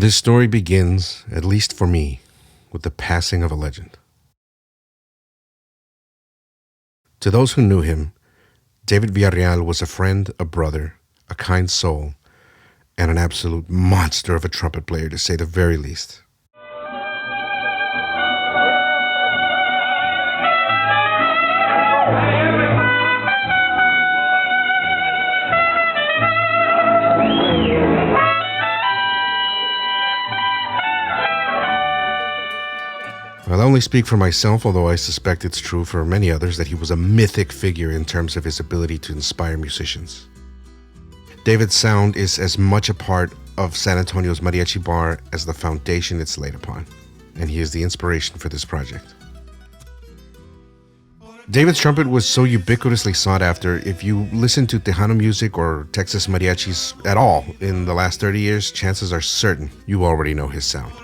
This story begins, at least for me, with the passing of a legend. To those who knew him, David Villarreal was a friend, a brother, a kind soul, and an absolute monster of a trumpet player, to say the very least. I'll only speak for myself, although I suspect it's true for many others that he was a mythic figure in terms of his ability to inspire musicians. David's sound is as much a part of San Antonio's mariachi bar as the foundation it's laid upon, and he is the inspiration for this project. David's trumpet was so ubiquitously sought after. If you listen to Tejano music or Texas mariachis at all in the last 30 years, chances are certain you already know his sound.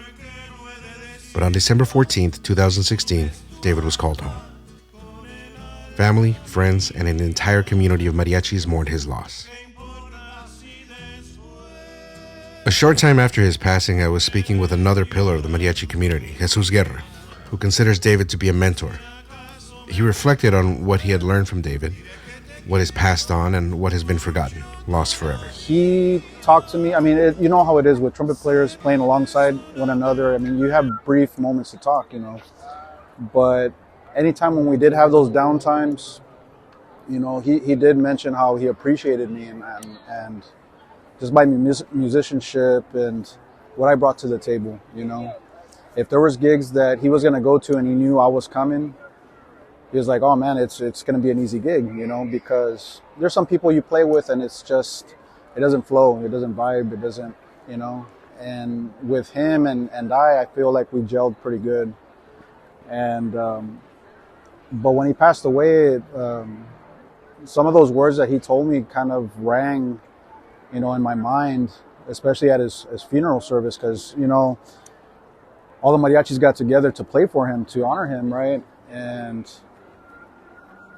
But on December 14th, 2016, David was called home. Family, friends, and an entire community of mariachis mourned his loss. A short time after his passing, I was speaking with another pillar of the mariachi community, Jesus Guerra, who considers David to be a mentor. He reflected on what he had learned from David, what is passed on, and what has been forgotten, lost forever. He talked to me. I mean, you know how it is with trumpet players playing alongside one another. I mean, you have brief moments to talk, But anytime when we did have those downtimes, he did mention how he appreciated me and just by musicianship and what I brought to the table, If there was gigs that he was going to go to and he knew I was coming, he was like, oh man, it's going to be an easy gig, because there's some people you play with and it doesn't flow, it doesn't vibe, it doesn't, and with him and I feel like we gelled pretty good. And, but when he passed away, some of those words that he told me kind of rang, in my mind, especially at his funeral service, because, all the mariachis got together to play for him, to honor him, right? And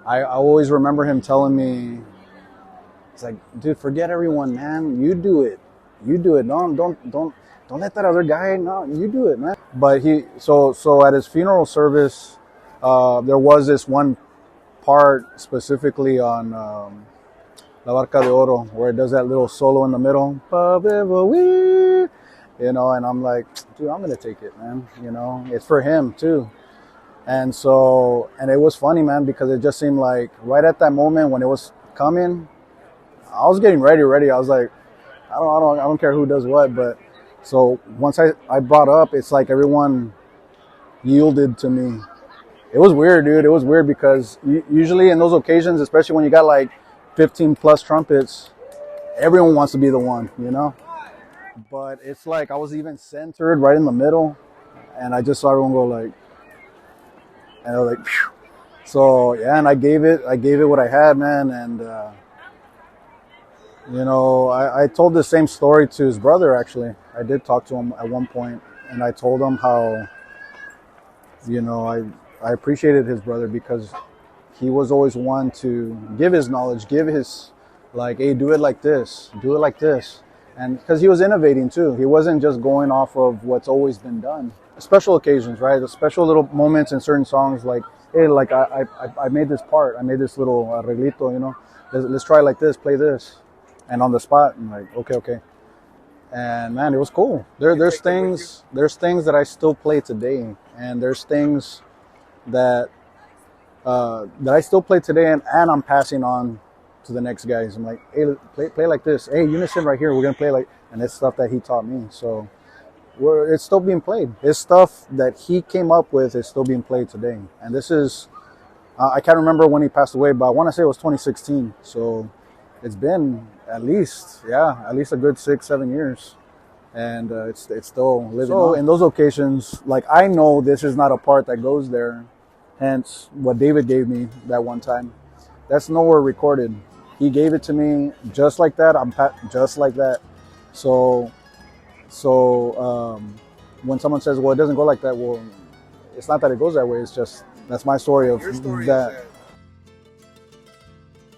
I always remember him telling me, it's like, dude, forget everyone, man. You do it. Don't let that other guy. No, you do it, man. But so at his funeral service, there was this one part specifically on La Barca de Oro where it does that little solo in the middle, and I'm like, dude, I'm gonna take it, man. It's for him too. And it was funny, man, because it just seemed like right at that moment when it was coming, I was getting ready. I was like, I don't care who does what. But so once I brought up, it's like everyone yielded to me. It was weird, dude. It was weird because usually in those occasions, especially when you got like 15 plus trumpets, everyone wants to be the one, But it's like I was even centered right in the middle, and I just saw everyone go like. And I was like, phew. So yeah, and I gave it what I had, man. And I told the same story to his brother. Actually, I did talk to him at one point, and I told him how, I appreciated his brother because he was always one to give his knowledge, give his hey, do it like this, and because he was innovating too. He wasn't just going off of what's always been done. Special occasions, right? The special little moments in certain songs, like, hey, like I made this part, I made this little arreglito, let's try like this, play this, and on the spot, I'm like, okay, and man, it was cool. There's things that I still play today, and there's things that I still play today, and I'm passing on to the next guys. I'm like, hey, play like this. Hey, unison right here. We're gonna play and it's stuff that he taught me. So. It's still being played. His stuff that he came up with is still being played today. And this is, I can't remember when he passed away, but I want to say it was 2016. So it's been at least a good 6-7 years. And it's still living on. In those occasions, like I know this is not a part that goes there. Hence what David gave me that one time. That's nowhere recorded. He gave it to me just like that. Just like that. So when someone says, well, it doesn't go like that, well, it's not that it goes that way. It's just, that's my story of that.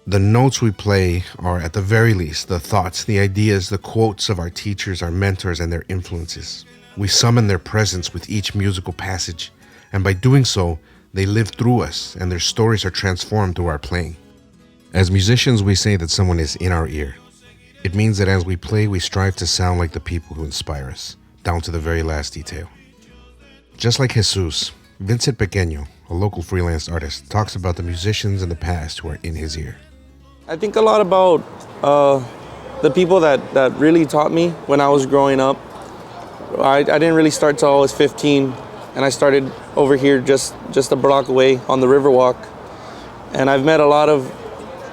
The notes we play are, at the very least, the thoughts, the ideas, the quotes of our teachers, our mentors, and their influences. We summon their presence with each musical passage, and by doing so, they live through us, and their stories are transformed through our playing. As musicians, we say that someone is in our ear. It means that as we play, we strive to sound like the people who inspire us, down to the very last detail. Just like Jesus, Vincent Pequeño, a local freelance artist, talks about the musicians in the past who are in his ear. I think a lot about the people that really taught me when I was growing up. I didn't really start till I was 15, and I started over here just a block away on the Riverwalk. And I've met a lot of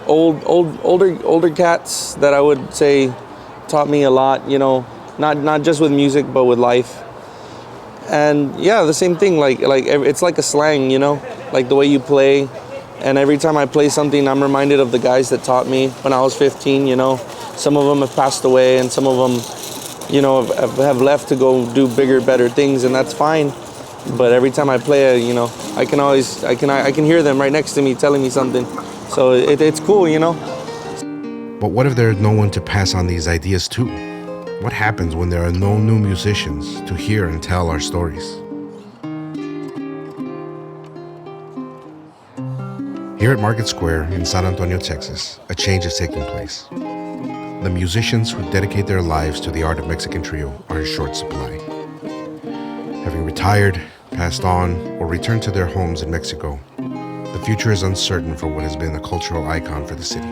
older cats that I would say taught me a lot, you know, not just with music but with life. And yeah, the same thing, like it's like a slang, you know, like the way you play. And every time I play something, I'm reminded of the guys that taught me when I was 15, you know. Some of them have passed away, and some of them, you know, have left to go do bigger, better things, and that's fine. But every time I play, you know, I can hear them right next to me telling me something. So it's cool, you know. But what if there is no one to pass on these ideas to? What happens when there are no new musicians to hear and tell our stories? Here at Market Square in San Antonio, Texas, a change is taking place. The musicians who dedicate their lives to the art of Mexican trio are in short supply. Having retired, passed on, or returned to their homes in Mexico, the future is uncertain for what has been a cultural icon for the city.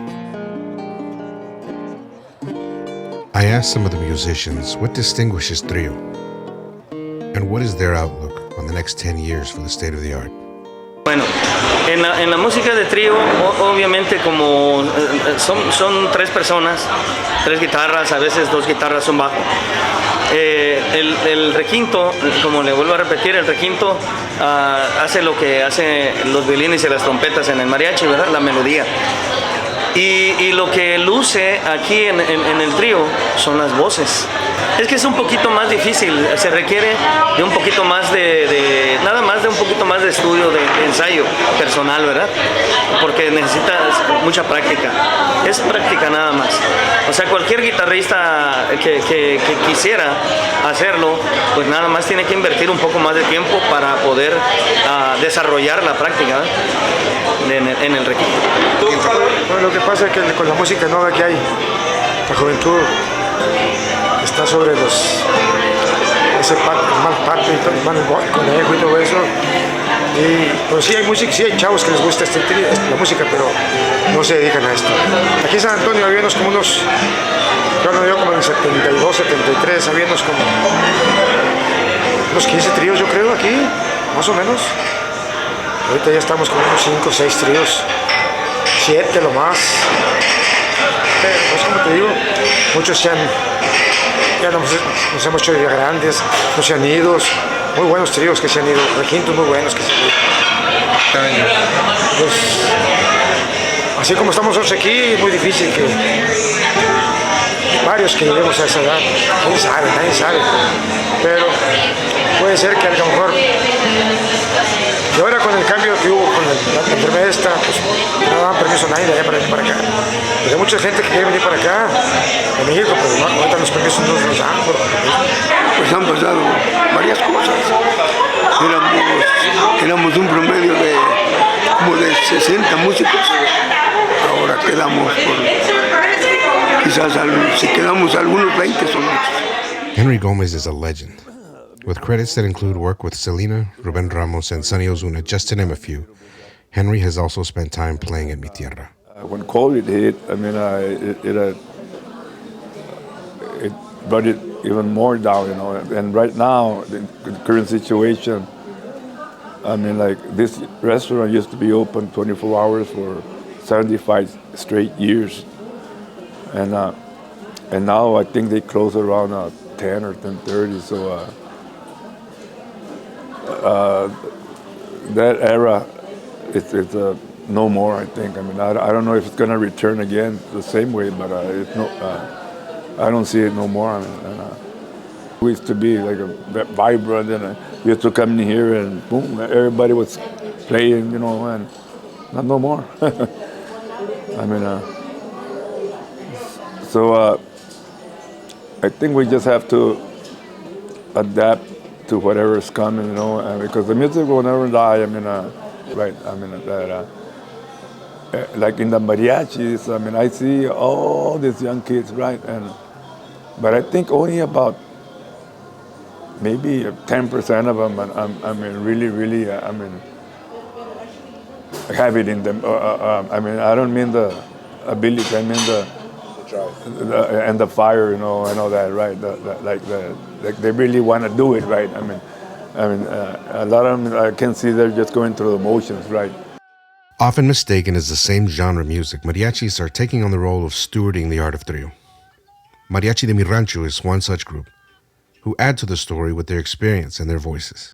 I asked some of the musicians what distinguishes trio, and what is their outlook on the next 10 years for the state of the art. Bueno, en la música de trío, obviamente como son tres personas, tres guitarras, a veces dos guitarras, un bajo. El requinto, como le vuelvo a repetir, el requinto hace lo que hacen los violines y las trompetas en el mariachi, ¿verdad? La melodía. Y lo que luce aquí en el trío son las voces. Es que es un poquito más difícil, se requiere de un poquito más nada más de un poquito más de estudio, de ensayo personal, ¿verdad? Porque necesitas mucha práctica, es práctica nada más. O sea, cualquier guitarrista que quisiera hacerlo, pues nada más tiene que invertir un poco más de tiempo para poder desarrollar la práctica, ¿verdad? en el requinto. Bueno, lo que pasa es que con la música nueva que hay, la juventud está sobre ese mal pacto y todo, el conejo y todo eso. Y pues sí hay chavos que les gusta la música, pero no se dedican a esto. Aquí en San Antonio habíamos como unos, yo como en el 72, 73, habíamos como unos 15 tríos, yo creo, aquí, más o menos. Ahorita ya estamos con unos 5 o 6 tríos, 7 lo más. Pero pues como te digo, muchos ya nos hemos hecho ya grandes, no se han ido, muy buenos tríos que se han ido, requintos muy buenos que se han ido. Pues, así como estamos nosotros aquí, es muy difícil que varios que lleguemos a esa edad, nadie sabe, pero puede ser que a lo mejor, y ahora con el cambio que hubo con la enfermedad esta, pues no daban permiso a nadie de allá para venir para acá. Pero hay mucha gente que quiere venir para acá, a México, pero ahorita los permisos no los dan. Pues han pasado varias cosas. Éramos un promedio de como de 60 músicos. Ahora quedamos quizás si quedamos algunos 20 son muchos. Henry Gomez is a legend. With credits that include work with Selena, Ruben Ramos, and Sonny Ozuna, just to name a few, Henry has also spent time playing at Mi Tierra. When COVID hit, I mean, it brought it even more down, you know. And right now, the current situation, I mean, like this restaurant used to be open 24 hours for 75 straight years, and now I think they close around 10 or 10:30. So that era, it's no more. I think. I mean, I don't know if it's gonna return again the same way, but it's no. I don't see it no more. I mean, we used to be like a vibrant, and we used to come in here and boom, everybody was playing, you know, and not no more. I mean, so I think we just have to adapt to whatever's coming, you know, because the music will never die. I mean, right? I mean, like in the mariachis, I mean, I see all these young kids, right? But I think only about maybe 10% of them, I mean, really, I mean, have it in them. I mean, I don't mean the ability, I mean the drive and the fire, you know, and all that, right? Like they really want to do it, right? I mean, a lot of them, I can see they're just going through the motions, right? Often mistaken as the same genre music, mariachis are taking on the role of stewarding the art of trio. Mariachi de Mi Rancho is one such group who add to the story with their experience and their voices.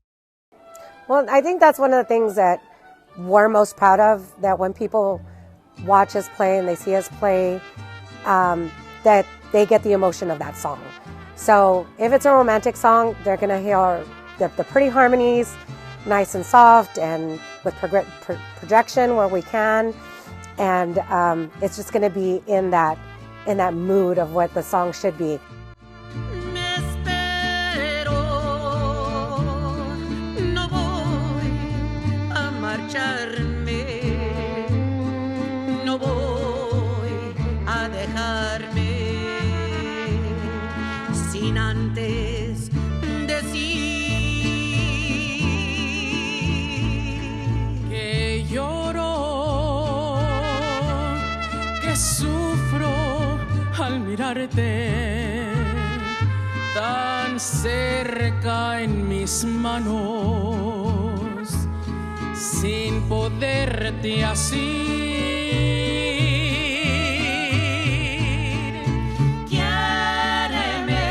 Well, I think that's one of the things that we're most proud of, that when people watch us play and they see us play, that they get the emotion of that song. So if it's a romantic song, they're going to hear the pretty harmonies, nice and soft, and with projection where we can. And it's just going to be in that mood of what the song should be. No voy a dejarme sin antes decir que lloro, que sufro al mirarte tan cerca en mis manos, sin poderte asir. Quiéreme,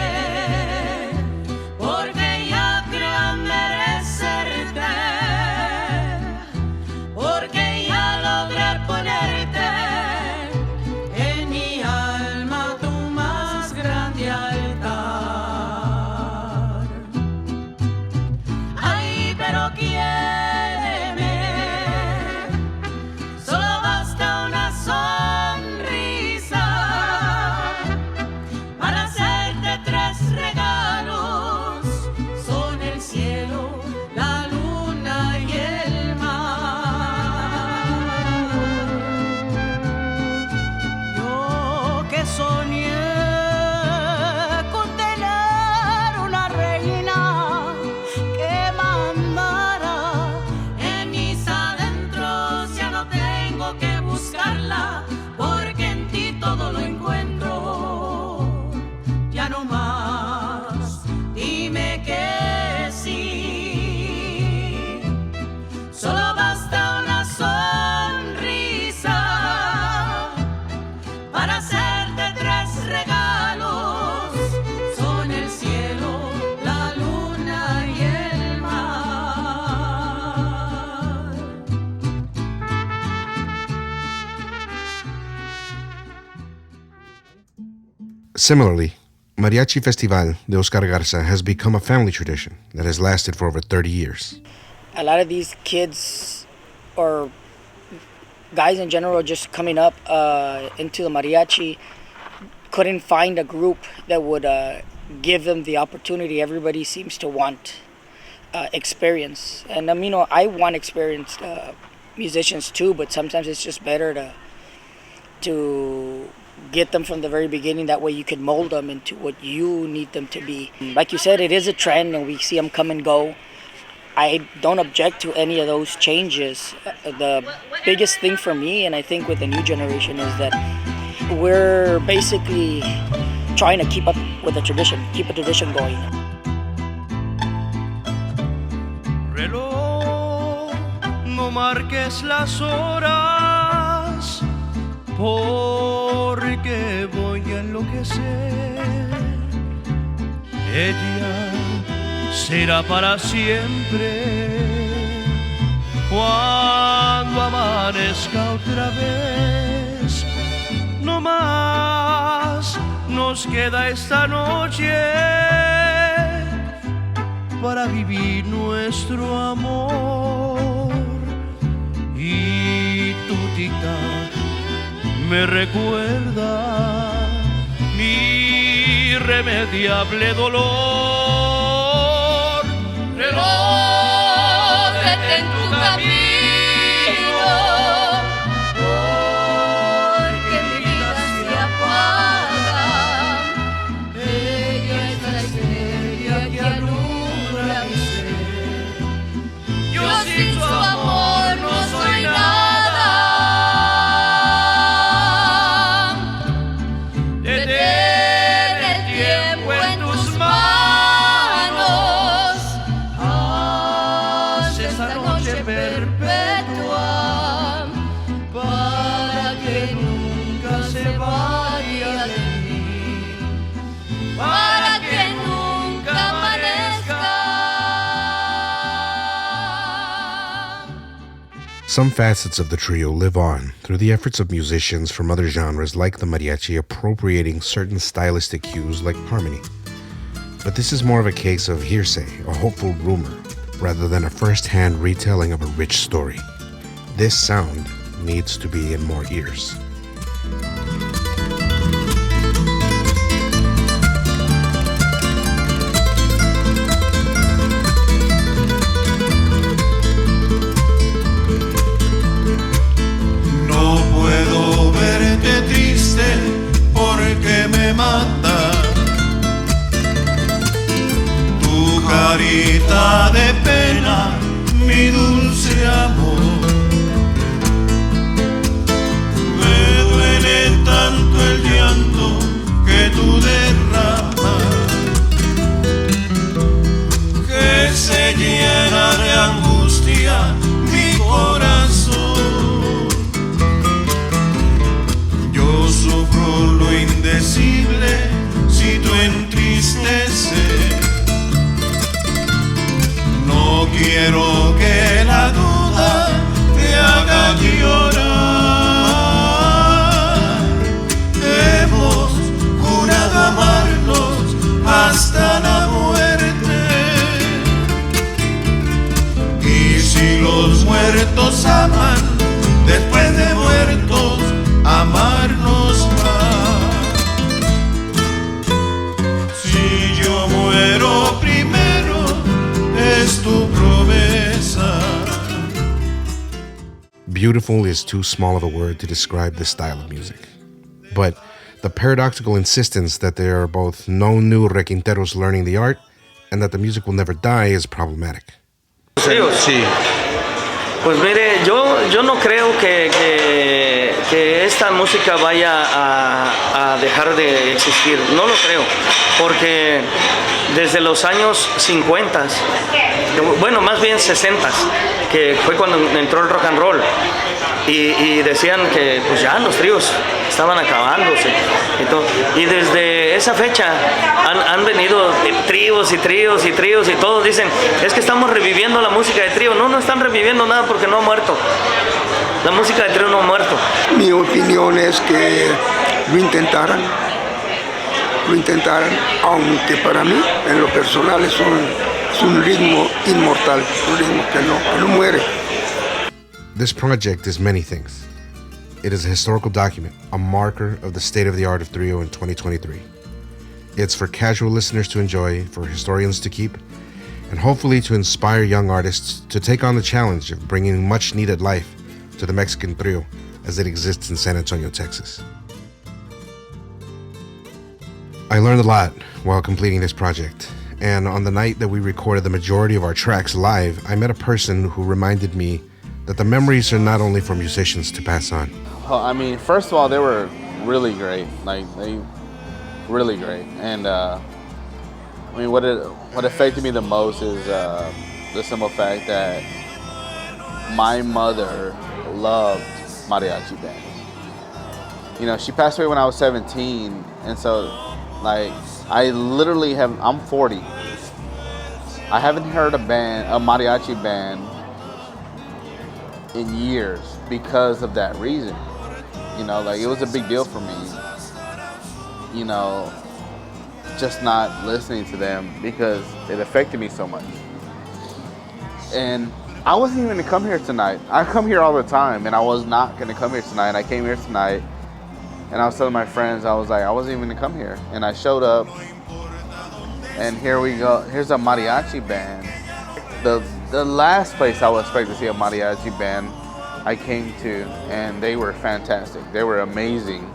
porque ya creo merecerte, porque ya logré ponerte en mi alma tu más grande altar. Ay, pero quiéreme. Similarly, Mariachi Festival de Oscar Garza has become a family tradition that has lasted for over 30 years. A lot of these kids or guys in general just coming up into the mariachi couldn't find a group that would give them the opportunity. Everybody seems to want experience. And you know, I want experienced musicians too, but sometimes it's just better to get them from the very beginning. That way you can mold them into what you need them to be. Like you said, it is a trend and we see them come and go. I don't object to any of those changes. The biggest thing for me, and I think with the new generation, is that we're basically trying to keep up with the tradition, keep a tradition going. Reloj, no marques las horas, porque voy a enloquecer. Ella será para siempre cuando amanezca otra vez. No más nos queda esta noche para vivir nuestro amor. Y tu tic-tac me recuerda mi irremediable dolor. Reloj, detén tu camino, porque mi vida se apaga. Ella es la estrella que alumbra mi ser. Yo sin su amor no soy nada. Detén el tiempo en tus manos. Haz esta noche perpetua para que nunca se vaya de mí, para que nunca amanezca. Some facets of the trio live on through the efforts of musicians from other genres like the mariachi appropriating certain stylistic cues like harmony. But this is more of a case of hearsay, a hopeful rumor, rather than a first-hand retelling of a rich story. This sound needs to be in more ears. No puedo verte triste porque me mata tu carita de pena, mi dulce amor. Me duele tanto el llanto que tú derramas, que se llena de angustia mi corazón. Yo sufro lo indecible si tú entristeces. No quiero que la duda te haga llorar. Hemos jurado amarnos hasta la muerte. Y si los muertos aman, después de muertos, amarnos más. Si yo muero primero, es tu promesa. Beautiful is too small of a word to describe this style of music. But the paradoxical insistence that there are both no new requinteros learning the art and that the music will never die is problematic. Sí. Pues mire, yo no creo que esta música vaya a dejar de existir, no lo creo, porque desde los años 50, bueno, más bien 60, que fue cuando entró el rock and roll, y decían que pues ya los tríos estaban acabándose y todo. Y desde esa fecha han venido tríos y tríos y tríos, y todos dicen, es que estamos reviviendo la música de trío. No están reviviendo nada porque no ha muerto. La música de trío no ha muerto. Mi opinión es que lo intentaran, aunque para mí, en lo personal, es un ritmo inmortal, un ritmo que no muere. This project is many things. It is a historical document, a marker of the state of the art of trio in 2023. It's for casual listeners to enjoy, for historians to keep, and hopefully to inspire young artists to take on the challenge of bringing much needed life to the Mexican trio as it exists in San Antonio, Texas. I learned a lot while completing this project, and on the night that we recorded the majority of our tracks live, I met a person who reminded me that the memories are not only for musicians to pass on. Well, I mean, first of all, they were really great. Like, they really great. And I mean, what affected me the most is the simple fact that my mother loved mariachi bands. You know, she passed away when I was 17, and so, like, I'm 40. I haven't heard a mariachi band in years because of that reason. You know, like, it was a big deal for me, you know, just not listening to them because it affected me so much. And I wasn't even gonna come here tonight. I come here all the time, and I was not gonna come here tonight. I came here tonight And I was telling my friends, I was like, I wasn't even gonna come here. And I showed up, and here we go. Here's a mariachi band. The last place I would expect to see a mariachi band I came to, and they were fantastic. They were amazing.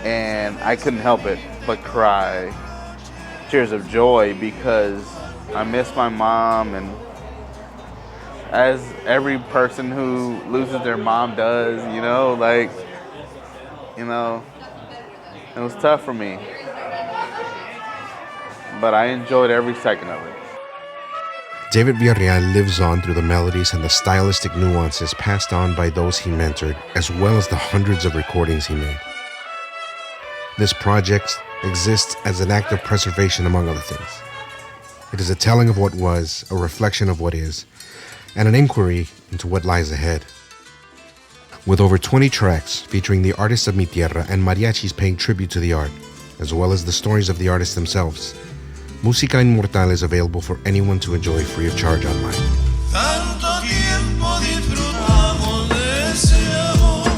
And I couldn't help it but cry tears of joy because I miss my mom, and as every person who loses their mom does, you know, like, you know, it was tough for me. But I enjoyed every second of it. David Villarreal lives on through the melodies and the stylistic nuances passed on by those he mentored, as well as the hundreds of recordings he made. This project exists as an act of preservation, among other things. It is a telling of what was, a reflection of what is, and an inquiry into what lies ahead. With over 20 tracks featuring the artists of Mi Tierra and mariachis paying tribute to the art, as well as the stories of the artists themselves, Musica Inmortal is available for anyone to enjoy free of charge online. Tanto tiempo disfrutamos de ese amor,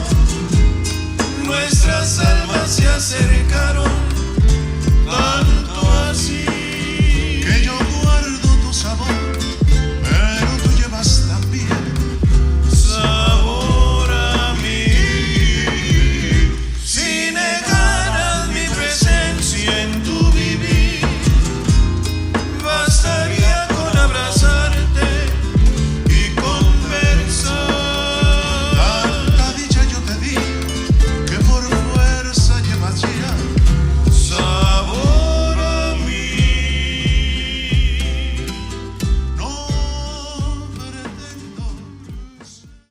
nuestras almas se acercaron.